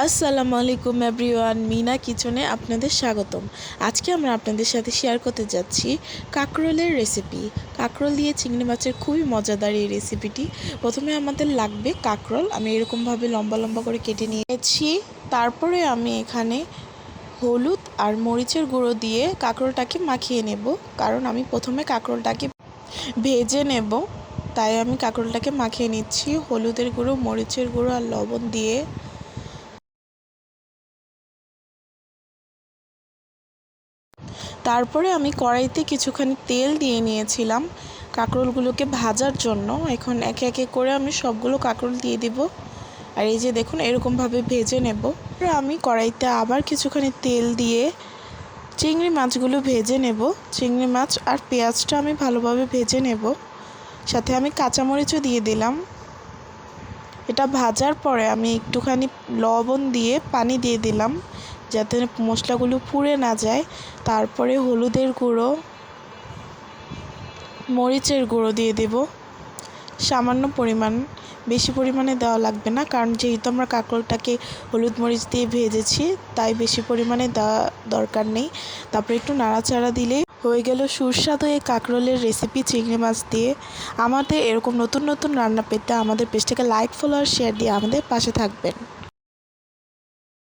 আসসালামু আলাইকুম এভরিওয়ান, মিনা কিচেনে আপনাদের স্বাগতম। আজকে আমরা আপনাদের সাথে শেয়ার করতে যাচ্ছি কাঁকরোলের রেসিপি। কাঁকরোল দিয়ে চিংড়ি মাছের খুবই মজাদার এই রেসিপিটি। প্রথমে আমাদের লাগবে কাঁকরোল। আমি এরকমভাবে লম্বা লম্বা করে কেটে নিয়েছি। তারপরে আমি এখানে হলুদ আর মরিচের গুঁড়ো দিয়ে কাঁকরোলটাকে মাখিয়ে নেব, কারণ আমি প্রথমে কাঁকরোলটাকে ভেজে নেব, তাই আমি কাঁকরোলটাকে মাখিয়ে নিচ্ছি হলুদের গুঁড়ো, মরিচের গুঁড়ো আর লবণ দিয়ে। তারপরে আমি কড়াইতে কিছুখানি তেল দিয়ে নিয়েছিলাম কাঁকরোলগুলোকে ভাজার জন্য। এখন একে একে করে আমি সবগুলো কাঁকরোল দিয়ে দিব, আর এই যে দেখুন এরকমভাবে ভেজে নেব। আমি কড়াইতে আবার কিছুখানি তেল দিয়ে চিংড়ি মাছগুলো ভেজে নেব। চিংড়ি মাছ আর পেঁয়াজটা আমি ভালোভাবে ভেজে নেব, সাথে আমি কাঁচামরিচও দিয়ে দিলাম। এটা ভাজার পরে আমি একটুখানি লবণ দিয়ে পানি দিয়ে দিলাম, যাতে মশলাগুলো পুড়ে না যায়। তারপরে হলুদের গুঁড়ো, মরিচের গুঁড়ো দিয়ে দেব সামান্য পরিমাণ, বেশি পরিমাণে দেওয়া লাগবে না, কারণ যেহেতু আমরা কাঁকরোলটাকে হলুদ মরিচ দিয়ে ভেজেছি, তাই বেশি পরিমাণে দেওয়া দরকার নেই। তারপরে একটু নাড়াচাড়া দিলেই হয়ে গেল সুস্বাদু এই কাঁকরোলের রেসিপি চিংড়ি মাছ দিয়ে। আমাদের এরকম নতুন নতুন রান্না পেতে আমাদের পেজটাকে লাইক, ফলো আর শেয়ার দিয়ে আমাদের পাশে থাকবেন।